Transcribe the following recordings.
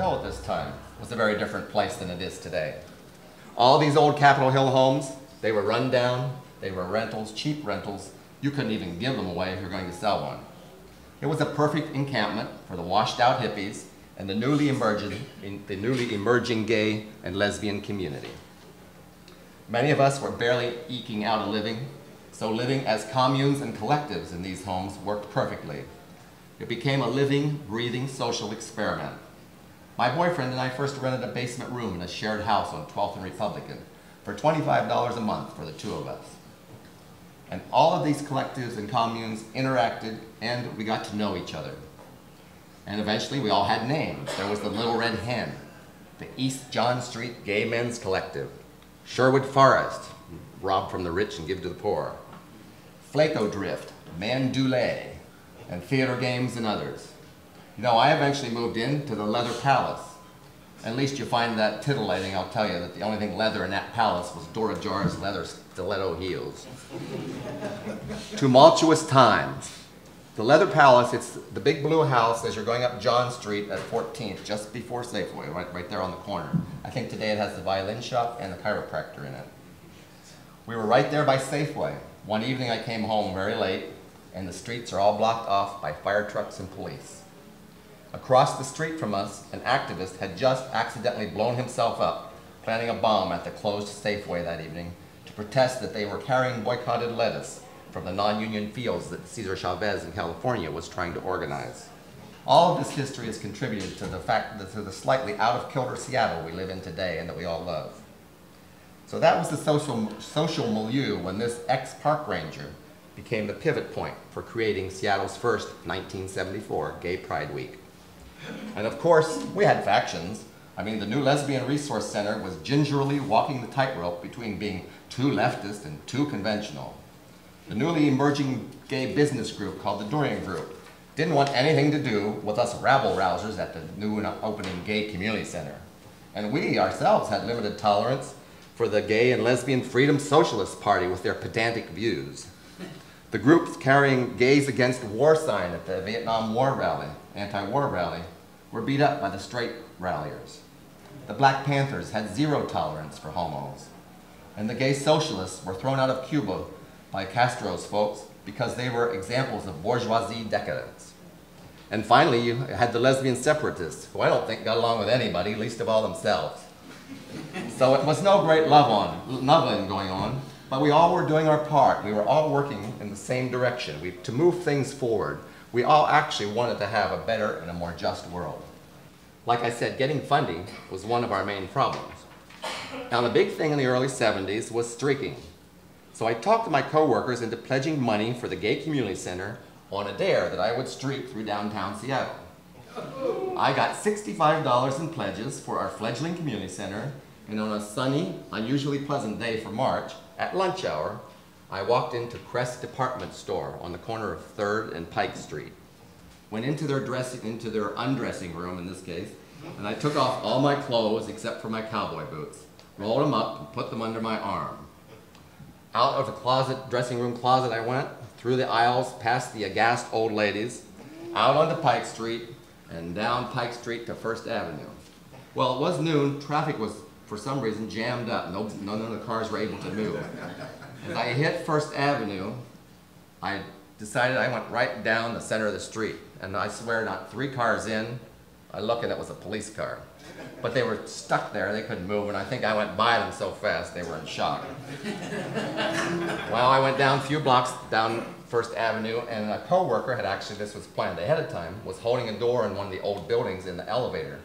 Hill at this time was a very different place than it is today. All these old Capitol Hill homes, they were run down, they were rentals, cheap rentals. You couldn't even give them away if you're going to sell one. It was a perfect encampment for the washed out hippies and the newly emerging gay and lesbian community. Many of us were barely eking out a living, so living as communes and collectives in these homes worked perfectly. It became a living, breathing social experiment. My boyfriend and I first rented a basement room in a shared house on 12th and Republican for $25 a month for the two of us. And all of these collectives and communes interacted and we got to know each other. And eventually we all had names. There was the Little Red Hen, the East John Street Gay Men's Collective, Sherwood Forest, rob from the rich and give to the poor, Flaco Drift, Mandoulet, and Theater Games and others. You know, I eventually moved into the Leather Palace. At least you find that titillating, I'll tell you, that the only thing leather in that palace was Dora Jar's leather stiletto heels. Tumultuous times. The Leather Palace, it's the big blue house as you're going up John Street at 14th, just before Safeway, right there on the corner. I think today it has the violin shop and the chiropractor in it. We were right there by Safeway. One evening I came home very late, and the streets are all blocked off by fire trucks and police. Across the street from us, an activist had just accidentally blown himself up, planting a bomb at the closed Safeway that evening to protest that they were carrying boycotted lettuce from the non-union fields that Cesar Chavez in California was trying to organize. All of this history has contributed to the fact that to the slightly out-of-kilter Seattle we live in today and that we all love. So that was the social milieu when this ex-park ranger became the pivot point for creating Seattle's first 1974 Gay Pride Week. And of course, we had factions. I mean, the new Lesbian Resource Center was gingerly walking the tightrope between being too leftist and too conventional. The newly emerging gay business group called the Dorian Group didn't want anything to do with us rabble-rousers at the new and opening gay community center. And we ourselves had limited tolerance for the Gay and Lesbian Freedom Socialist Party with their pedantic views. The groups carrying Gays Against War sign at the Vietnam War rally, anti-war rally, were beat up by the straight ralliers. The Black Panthers had zero tolerance for homos. And the gay socialists were thrown out of Cuba by Castro's folks because they were examples of bourgeoisie decadence. And finally, you had the lesbian separatists, who I don't think got along with anybody, least of all themselves. So it was no great loving going on, but we all were doing our part. We were all working in the same direction. To move things forward, we all actually wanted to have a better and a more just world. Like I said, getting funding was one of our main problems. Now, the big thing in the early 70s was streaking. So I talked to my coworkers into pledging money for the Gay Community Center on a dare that I would streak through downtown Seattle. I got $65 in pledges for our fledgling community center, and on a sunny, unusually pleasant day for March, at lunch hour, I walked into Crest Department Store on the corner of 3rd and Pike Street. Went into their undressing room in this case, and I took off all my clothes except for my cowboy boots, rolled them up and put them under my arm. Out of the dressing room closet I went, through the aisles, past the aghast old ladies, out onto Pike Street, and down Pike Street to 1st Avenue. Well, it was noon. Traffic was, for some reason, jammed up. None of the cars were able to move. As I hit 1st Avenue, I decided I went right down the center of the street. And I swear, not 3 cars in, I looked and it was a police car. But they were stuck there, they couldn't move, and I think I went by them so fast they were in shock. Well, I went down a few blocks down 1st Avenue, and a co-worker had actually, this was planned ahead of time, was holding a door in one of the old buildings in the elevator.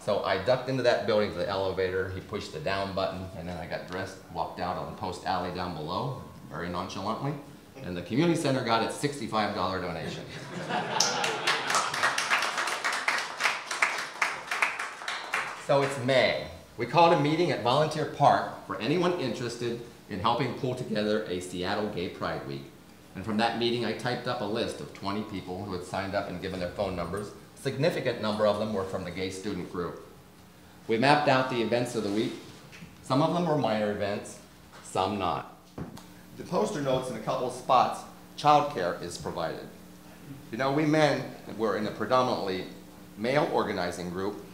So I ducked into that building to the elevator, he pushed the down button, and then I got dressed, walked out on Post Alley down below, very nonchalantly, and the community center got its $65 donation. So it's May. We called a meeting at Volunteer Park for anyone interested in helping pull together a Seattle Gay Pride Week. And from that meeting, I typed up a list of 20 people who had signed up and given their phone numbers. A significant number of them were from the gay student group. We mapped out the events of the week. Some of them were minor events, some not. The poster notes in a couple of spots, childcare is provided. You know, we men were in a predominantly male organizing group.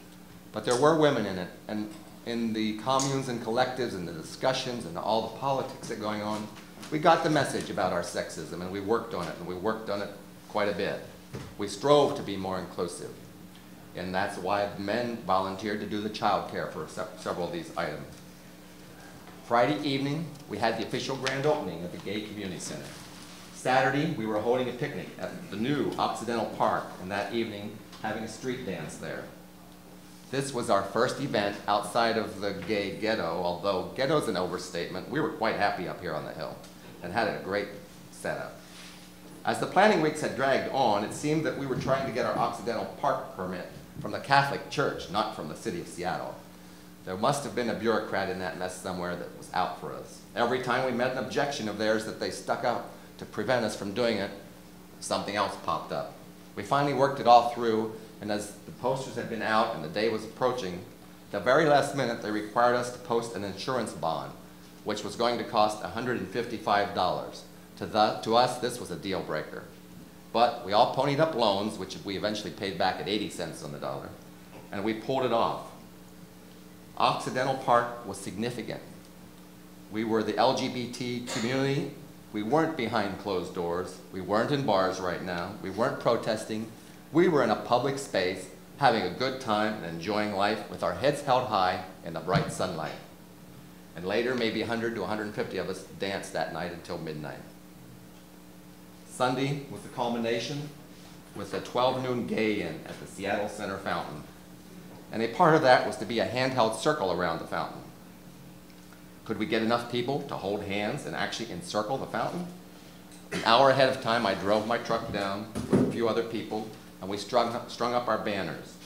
But there were women in it, and in the communes and collectives and the discussions and all the politics that are going on, we got the message about our sexism, and we worked on it, and we worked on it quite a bit. We strove to be more inclusive, and that's why men volunteered to do the child care for several of these items. Friday evening, we had the official grand opening at the Gay Community Center. Saturday, we were holding a picnic at the new Occidental Park, and that evening, having a street dance there. This was our first event outside of the gay ghetto, although ghetto's an overstatement. We were quite happy up here on the hill and had a great setup. As the planning weeks had dragged on, it seemed that we were trying to get our Occidental Park permit from the Catholic Church, not from the city of Seattle. There must have been a bureaucrat in that mess somewhere that was out for us. Every time we met an objection of theirs that they stuck out to prevent us from doing it, something else popped up. We finally worked it all through, and as the posters had been out and the day was approaching, the very last minute they required us to post an insurance bond, which was going to cost $155. To us, this was a deal breaker. But we all ponied up loans, which we eventually paid back at 80 cents on the dollar, and we pulled it off. Occidental Park was significant. We were the LGBT community. We weren't behind closed doors. We weren't in bars right now. We weren't protesting. We were in a public space, having a good time and enjoying life with our heads held high in the bright sunlight. And later, maybe 100 to 150 of us danced that night until midnight. Sunday was the culmination with the 12 noon gay-in at the Seattle Center Fountain. And a part of that was to be a handheld circle around the fountain. Could we get enough people to hold hands and actually encircle the fountain? An hour ahead of time, I drove my truck down with a few other people, and we strung up our banners.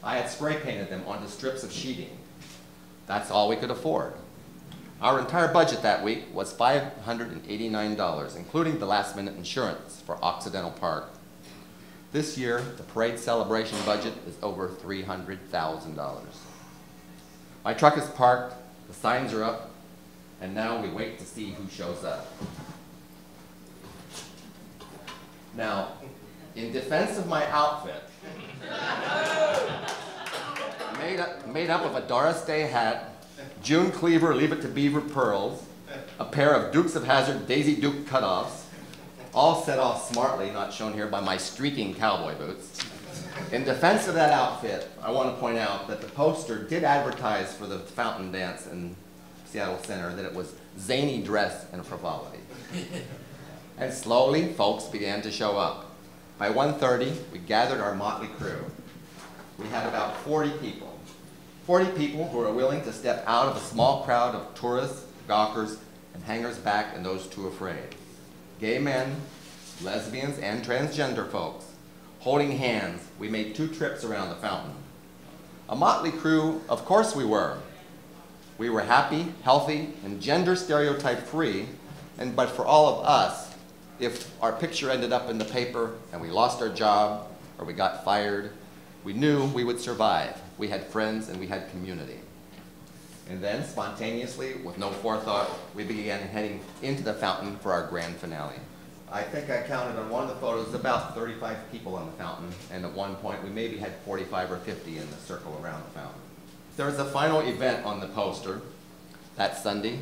I had spray painted them onto strips of sheeting. That's all we could afford. Our entire budget that week was $589, including the last-minute insurance for Occidental Park. This year, the parade celebration budget is over $300,000. My truck is parked, the signs are up, and now we wait to see who shows up. Now, in defense of my outfit, made up of a Doris Day hat, June Cleaver Leave It to Beaver pearls, a pair of Dukes of Hazzard Daisy Duke cutoffs, all set off smartly, not shown here by my streaking cowboy boots. In defense of that outfit, I want to point out that the poster did advertise for the fountain dance in Seattle Center that it was zany dress and frivolity. And slowly, folks began to show up. By 1:30, we gathered our motley crew. We had about 40 people. 40 people who were willing to step out of a small crowd of tourists, gawkers, and hangers back and those too afraid. Gay men, lesbians, and transgender folks. Holding hands, we made 2 trips around the fountain. A motley crew, of course we were. We were happy, healthy, and gender stereotype free, but for all of us, if our picture ended up in the paper and we lost our job or we got fired, we knew we would survive. We had friends and we had community. And then, spontaneously, with no forethought, we began heading into the fountain for our grand finale. I think I counted on one of the photos about 35 people on the fountain, and at one point we maybe had 45 or 50 in the circle around the fountain. There was a final event on the poster that Sunday.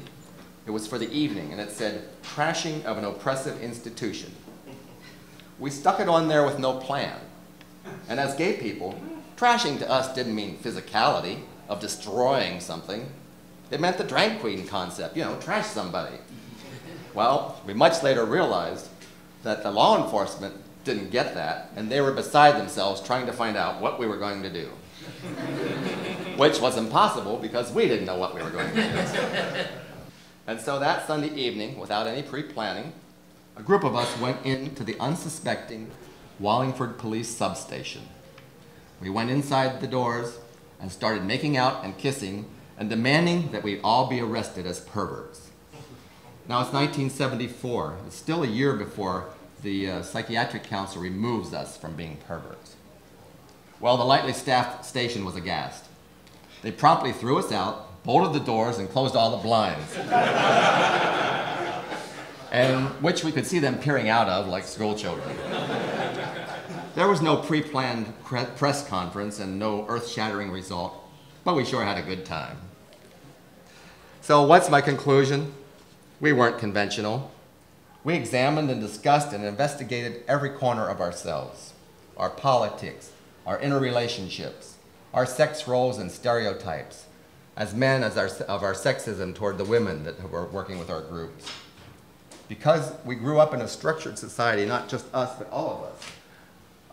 It was for the evening, and it said, "Trashing of an Oppressive Institution." We stuck it on there with no plan. And as gay people, trashing to us didn't mean physicality of destroying something. It meant the drag queen concept, trash somebody. Well, we much later realized that the law enforcement didn't get that, and they were beside themselves trying to find out what we were going to do. Which was impossible because we didn't know what we were going to do. And so that Sunday evening, without any pre-planning, a group of us went into the unsuspecting Wallingford Police substation. We went inside the doors and started making out and kissing and demanding that we all be arrested as perverts. Now it's 1974. It's still a year before the Psychiatric Council removes us from being perverts. Well, the lightly staffed station was aghast. They promptly threw us out, bolted the doors, and closed all the blinds. And which we could see them peering out of like school children. There was no pre-planned press conference and no earth-shattering result, but we sure had a good time. So what's my conclusion? We weren't conventional. We examined and discussed and investigated every corner of ourselves, our politics, our interrelationships, our sex roles and stereotypes, as men, of our sexism toward the women that were working with our groups. Because we grew up in a structured society, not just us, but all of us,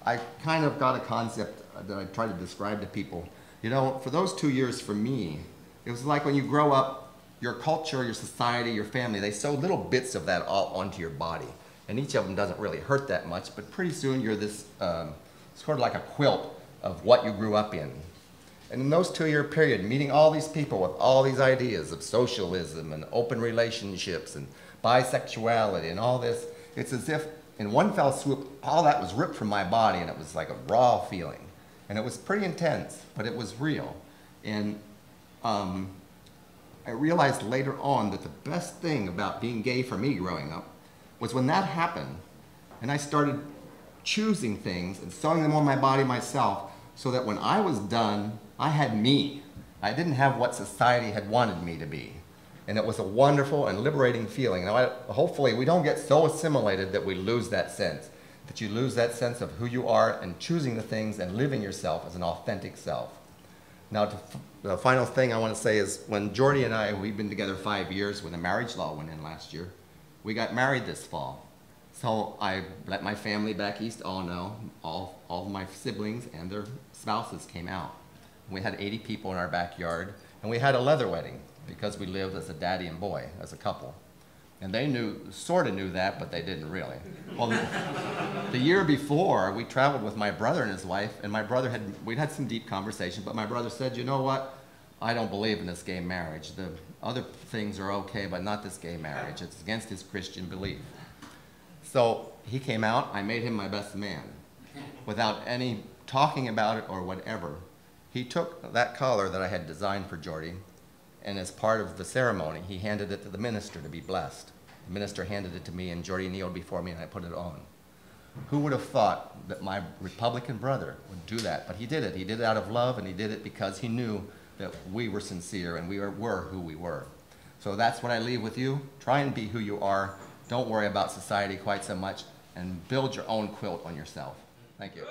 I kind of got a concept that I try to describe to people. You know, for those 2 years for me, it was like when you grow up, your culture, your society, your family, they sew little bits of that all onto your body. And each of them doesn't really hurt that much, but pretty soon you're this sort of like a quilt of what you grew up in. And in those 2-year period, meeting all these people with all these ideas of socialism and open relationships and bisexuality and all this, it's as if in one fell swoop, all that was ripped from my body, and it was like a raw feeling. And it was pretty intense, but it was real. And I realized later on that the best thing about being gay for me growing up was when that happened, and I started choosing things and sewing them on my body myself, so that when I was done, I had me. I didn't have what society had wanted me to be. And it was a wonderful and liberating feeling. Now, hopefully we don't get so assimilated that we lose that sense, that you lose that sense of who you are and choosing the things and living yourself as an authentic self. Now, the final thing I want to say is when Jordy and I, we've been together 5 years when the marriage law went in last year, we got married this fall. So I let my family back east all know, all of my siblings and their spouses came out. We had 80 people in our backyard, and we had a leather wedding because we lived as a daddy and boy, as a couple. And they sort of knew that, but they didn't really. Well, the year before, we traveled with my brother and his wife, and we'd had some deep conversation, but my brother said, you know what? I don't believe in this gay marriage. The other things are okay, but not this gay marriage. It's against his Christian belief. So he came out, I made him my best man. Without any talking about it or whatever, he took that collar that I had designed for Jordy, and as part of the ceremony, he handed it to the minister to be blessed. The minister handed it to me, and Jordy kneeled before me, and I put it on. Who would have thought that my Republican brother would do that? But he did it. He did it out of love, and he did it because he knew that we were sincere and we were who we were. So that's what I leave with you. Try and be who you are. Don't worry about society quite so much, and build your own quilt on yourself. Thank you.